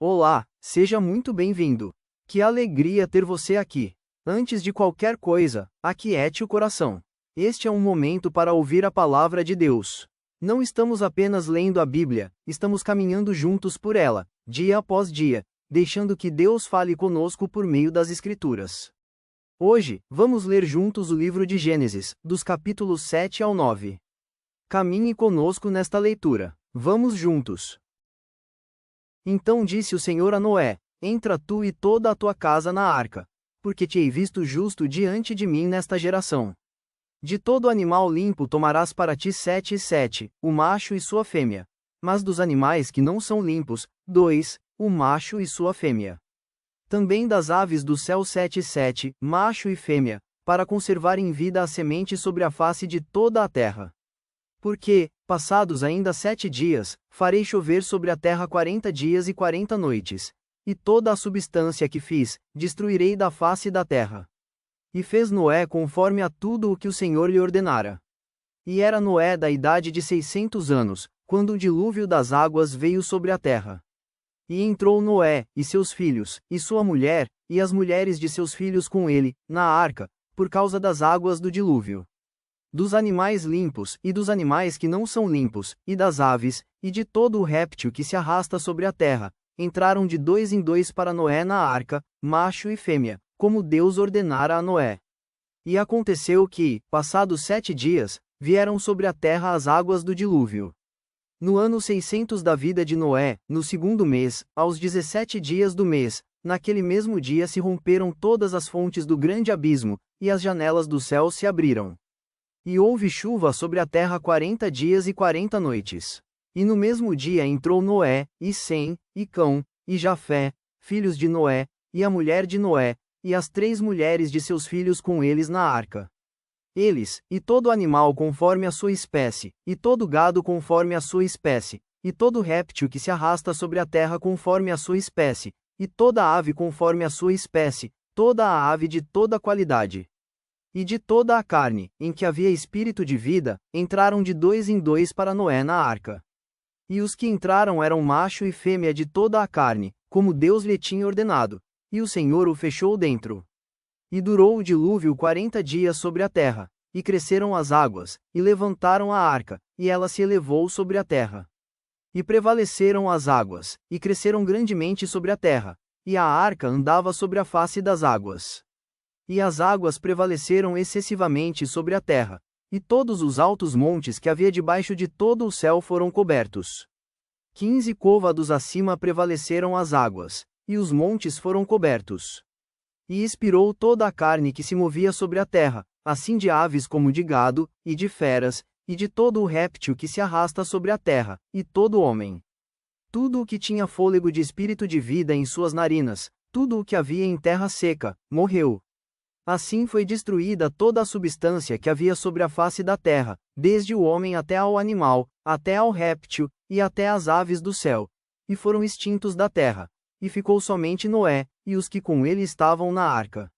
Olá, seja muito bem-vindo. Que alegria ter você aqui. Antes de qualquer coisa, aquiete o coração. Este é um momento para ouvir a palavra de Deus. Não estamos apenas lendo a Bíblia, estamos caminhando juntos por ela, dia após dia, deixando que Deus fale conosco por meio das Escrituras. Hoje, vamos ler juntos o livro de Gênesis, dos capítulos 7 ao 9. Caminhe conosco nesta leitura. Vamos juntos. Então disse o Senhor a Noé: Entra tu e toda a tua casa na arca, porque te hei visto justo diante de mim nesta geração. De todo animal limpo tomarás para ti 7 e 7, o macho e sua fêmea. Mas dos animais que não são limpos, 2, o macho e sua fêmea. Também das aves do céu 7 e 7, macho e fêmea, para conservar em vida a semente sobre a face de toda a terra. Porque, passados ainda 7 dias, farei chover sobre a terra 40 dias e 40 noites. E toda a substância que fiz, destruirei da face da terra. E fez Noé conforme a tudo o que o Senhor lhe ordenara. E era Noé da idade de 600 anos, quando o dilúvio das águas veio sobre a terra. E entrou Noé, e seus filhos, e sua mulher, e as mulheres de seus filhos com ele, na arca, por causa das águas do dilúvio. Dos animais limpos, e dos animais que não são limpos, e das aves, e de todo o réptil que se arrasta sobre a terra, entraram de 2 em 2 para Noé na arca, macho e fêmea, como Deus ordenara a Noé. E aconteceu que, passados 7 dias, vieram sobre a terra as águas do dilúvio. No ano 600 da vida de Noé, no segundo mês, aos 17 dias do mês, naquele mesmo dia se romperam todas as fontes do grande abismo, e as janelas do céu se abriram. E houve chuva sobre a terra 40 dias e 40 noites. E no mesmo dia entrou Noé, e Sem, e Cão, e Jafé, filhos de Noé, e a mulher de Noé, e as 3 mulheres de seus filhos com eles na arca. Eles, e todo animal conforme a sua espécie, e todo gado conforme a sua espécie, e todo réptil que se arrasta sobre a terra conforme a sua espécie, e toda ave conforme a sua espécie, toda a ave de toda qualidade. E de toda a carne, em que havia espírito de vida, entraram de 2 em 2 para Noé na arca. E os que entraram eram macho e fêmea de toda a carne, como Deus lhe tinha ordenado, e o Senhor o fechou dentro. E durou o dilúvio 40 dias sobre a terra, e cresceram as águas, e levantaram a arca, e ela se elevou sobre a terra. E prevaleceram as águas, e cresceram grandemente sobre a terra, e a arca andava sobre a face das águas. E as águas prevaleceram excessivamente sobre a terra, e todos os altos montes que havia debaixo de todo o céu foram cobertos. 15 côvados acima prevaleceram as águas, e os montes foram cobertos. E expirou toda a carne que se movia sobre a terra, assim de aves como de gado, e de feras, e de todo o réptil que se arrasta sobre a terra, e todo homem. Tudo o que tinha fôlego de espírito de vida em suas narinas, tudo o que havia em terra seca, morreu. Assim foi destruída toda a substância que havia sobre a face da terra, desde o homem até ao animal, até ao réptil, e até as aves do céu, e foram extintos da terra, e ficou somente Noé, e os que com ele estavam na arca.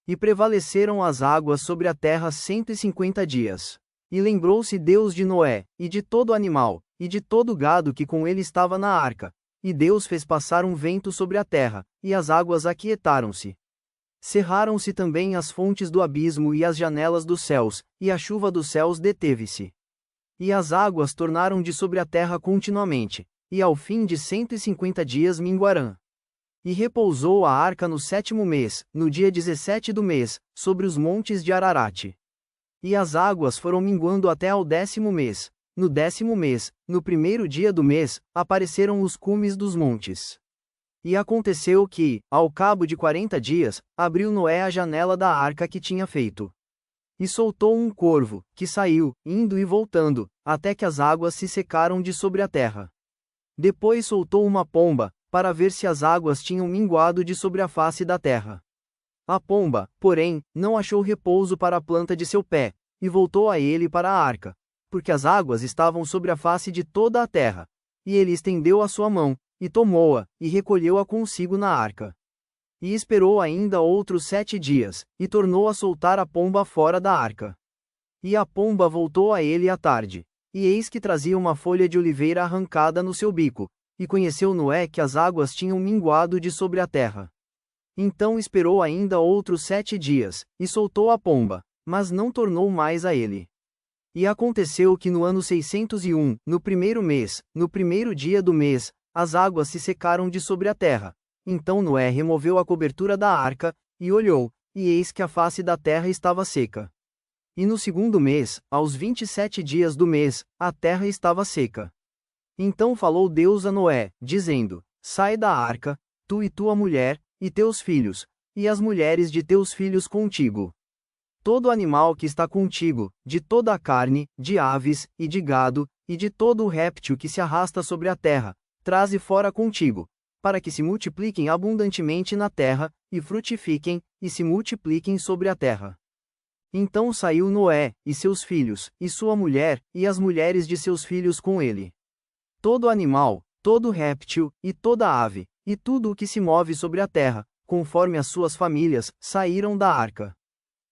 E prevaleceram as águas sobre a terra 150 dias. E lembrou-se Deus de Noé, e de todo animal, e de todo gado que com ele estava na arca, e Deus fez passar um vento sobre a terra, e as águas aquietaram-se. Cerraram-se também as fontes do abismo e as janelas dos céus, e a chuva dos céus deteve-se. E as águas tornaram de sobre a terra continuamente, e ao fim de 150 dias minguarão. E repousou a arca no 7º mês, no dia 17 do mês, sobre os montes de Ararate. E as águas foram minguando até ao 10º mês. No 10º mês, no 1º dia do mês, apareceram os cumes dos montes. E aconteceu que, ao cabo de 40 dias, abriu Noé a janela da arca que tinha feito. E soltou um corvo, que saiu, indo e voltando, até que as águas se secaram de sobre a terra. Depois soltou uma pomba, para ver se as águas tinham minguado de sobre a face da terra. A pomba, porém, não achou repouso para a planta de seu pé, e voltou a ele para a arca, porque as águas estavam sobre a face de toda a terra. E ele estendeu a sua mão, e tomou-a, e recolheu-a consigo na arca. E esperou ainda outros 7 dias, e tornou a soltar a pomba fora da arca. E a pomba voltou a ele à tarde, e eis que trazia uma folha de oliveira arrancada no seu bico, e conheceu Noé que as águas tinham minguado de sobre a terra. Então esperou ainda outros 7 dias, e soltou a pomba, mas não tornou mais a ele. E aconteceu que no ano 601, no primeiro mês, no primeiro dia do mês, as águas se secaram de sobre a terra. Então Noé removeu a cobertura da arca, e olhou, e eis que a face da terra estava seca. E no segundo mês, aos 27 dias do mês, a terra estava seca. Então falou Deus a Noé, dizendo: Sai da arca, tu e tua mulher, e teus filhos, e as mulheres de teus filhos contigo. Todo animal que está contigo, de toda a carne, de aves, e de gado, e de todo o réptil que se arrasta sobre a terra, traze fora contigo, para que se multipliquem abundantemente na terra, e frutifiquem, e se multipliquem sobre a terra. Então saiu Noé, e seus filhos, e sua mulher, e as mulheres de seus filhos com ele. Todo animal, todo réptil, e toda ave, e tudo o que se move sobre a terra, conforme as suas famílias, saíram da arca.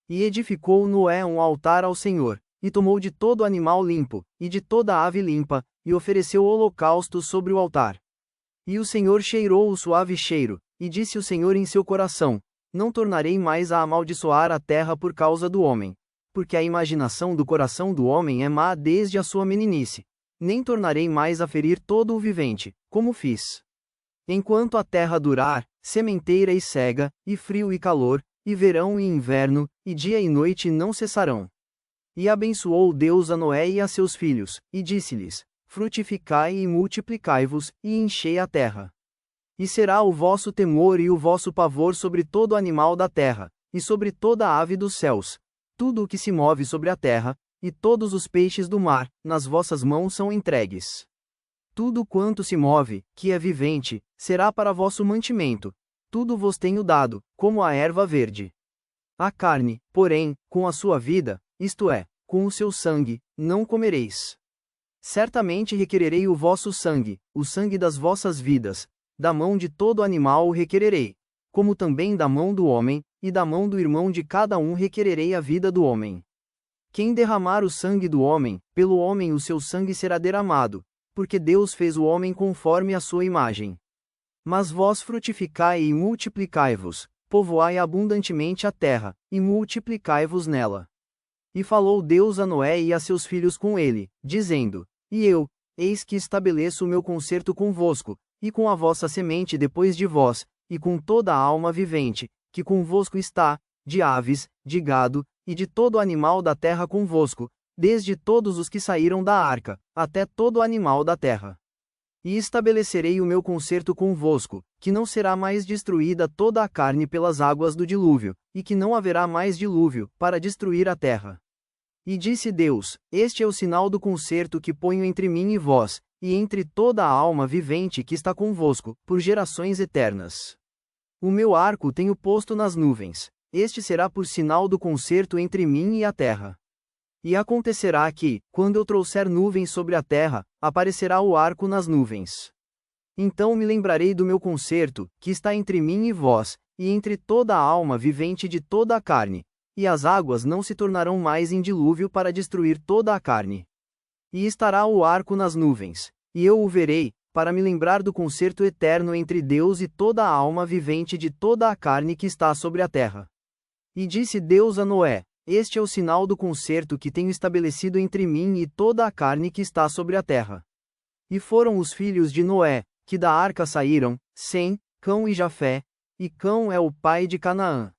E edificou Noé um altar ao Senhor, e tomou de todo animal limpo, e de toda ave limpa, e ofereceu holocaustos sobre o altar. E o Senhor cheirou o suave cheiro, e disse o Senhor em seu coração: Não tornarei mais a amaldiçoar a terra por causa do homem, porque a imaginação do coração do homem é má desde a sua meninice, nem tornarei mais a ferir todo o vivente, como fiz. Enquanto a terra durar, sementeira e cega, e frio e calor, e verão e inverno, e dia e noite não cessarão. E abençoou Deus a Noé e a seus filhos, e disse-lhes: Frutificai e multiplicai-vos, e enchei a terra. E será o vosso temor e o vosso pavor sobre todo animal da terra, e sobre toda ave dos céus, tudo o que se move sobre a terra, e todos os peixes do mar, nas vossas mãos são entregues. Tudo quanto se move, que é vivente, será para vosso mantimento. Tudo vos tenho dado, como a erva verde. A carne, porém, com a sua vida, isto é, com o seu sangue, não comereis. Certamente requererei o vosso sangue, o sangue das vossas vidas, da mão de todo animal o requererei, como também da mão do homem, e da mão do irmão de cada um requererei a vida do homem. Quem derramar o sangue do homem, pelo homem o seu sangue será derramado, porque Deus fez o homem conforme a sua imagem. Mas vós frutificai e multiplicai-vos, povoai abundantemente a terra, e multiplicai-vos nela. E falou Deus a Noé e a seus filhos com ele, dizendo: E eu, eis que estabeleço o meu concerto convosco, e com a vossa semente depois de vós, e com toda a alma vivente, que convosco está, de aves, de gado, e de todo animal da terra convosco, desde todos os que saíram da arca, até todo animal da terra. E estabelecerei o meu concerto convosco, que não será mais destruída toda a carne pelas águas do dilúvio, e que não haverá mais dilúvio, para destruir a terra. E disse Deus: Este é o sinal do concerto que ponho entre mim e vós, e entre toda a alma vivente que está convosco, por gerações eternas. O meu arco tenho posto nas nuvens, este será por sinal do concerto entre mim e a terra. E acontecerá que, quando eu trouxer nuvens sobre a terra, aparecerá o arco nas nuvens. Então me lembrarei do meu concerto, que está entre mim e vós, e entre toda a alma vivente de toda a carne, e as águas não se tornarão mais em dilúvio para destruir toda a carne. E estará o arco nas nuvens, e eu o verei, para me lembrar do concerto eterno entre Deus e toda a alma vivente de toda a carne que está sobre a terra. E disse Deus a Noé: Este é o sinal do concerto que tenho estabelecido entre mim e toda a carne que está sobre a terra. E foram os filhos de Noé, que da arca saíram, Sem, Cão e Jafé, e Cão é o pai de Canaã.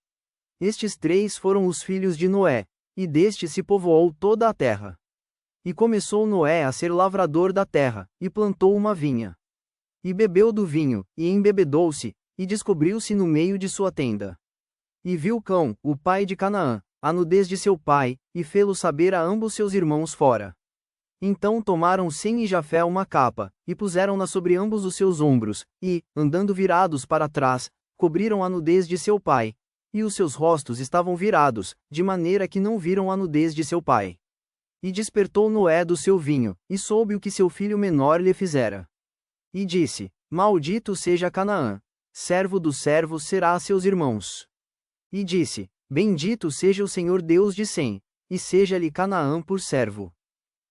Estes 3 foram os filhos de Noé, e deste se povoou toda a terra. E começou Noé a ser lavrador da terra, e plantou uma vinha. E bebeu do vinho, e embebedou-se, e descobriu-se no meio de sua tenda. E viu Cão, o pai de Canaã, a nudez de seu pai, e fê-lo saber a ambos seus irmãos fora. Então tomaram Sem e Jafé uma capa, e puseram-na sobre ambos os seus ombros, e, andando virados para trás, cobriram a nudez de seu pai, e os seus rostos estavam virados, de maneira que não viram a nudez de seu pai. E despertou Noé do seu vinho, e soube o que seu filho menor lhe fizera. E disse: Maldito seja Canaã, servo dos servos será a seus irmãos. E disse: Bendito seja o Senhor Deus de Sem, e seja-lhe Canaã por servo.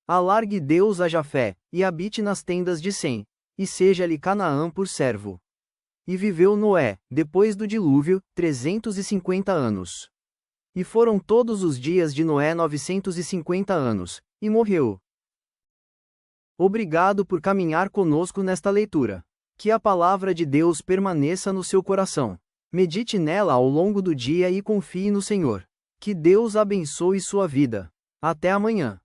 Alargue Deus a Jafé, e habite nas tendas de Sem, e seja-lhe Canaã por servo. E viveu Noé, depois do dilúvio, 350 anos. E foram todos os dias de Noé 950 anos, e morreu. Obrigado por caminhar conosco nesta leitura. Que a palavra de Deus permaneça no seu coração. Medite nela ao longo do dia e confie no Senhor. Que Deus abençoe sua vida. Até amanhã.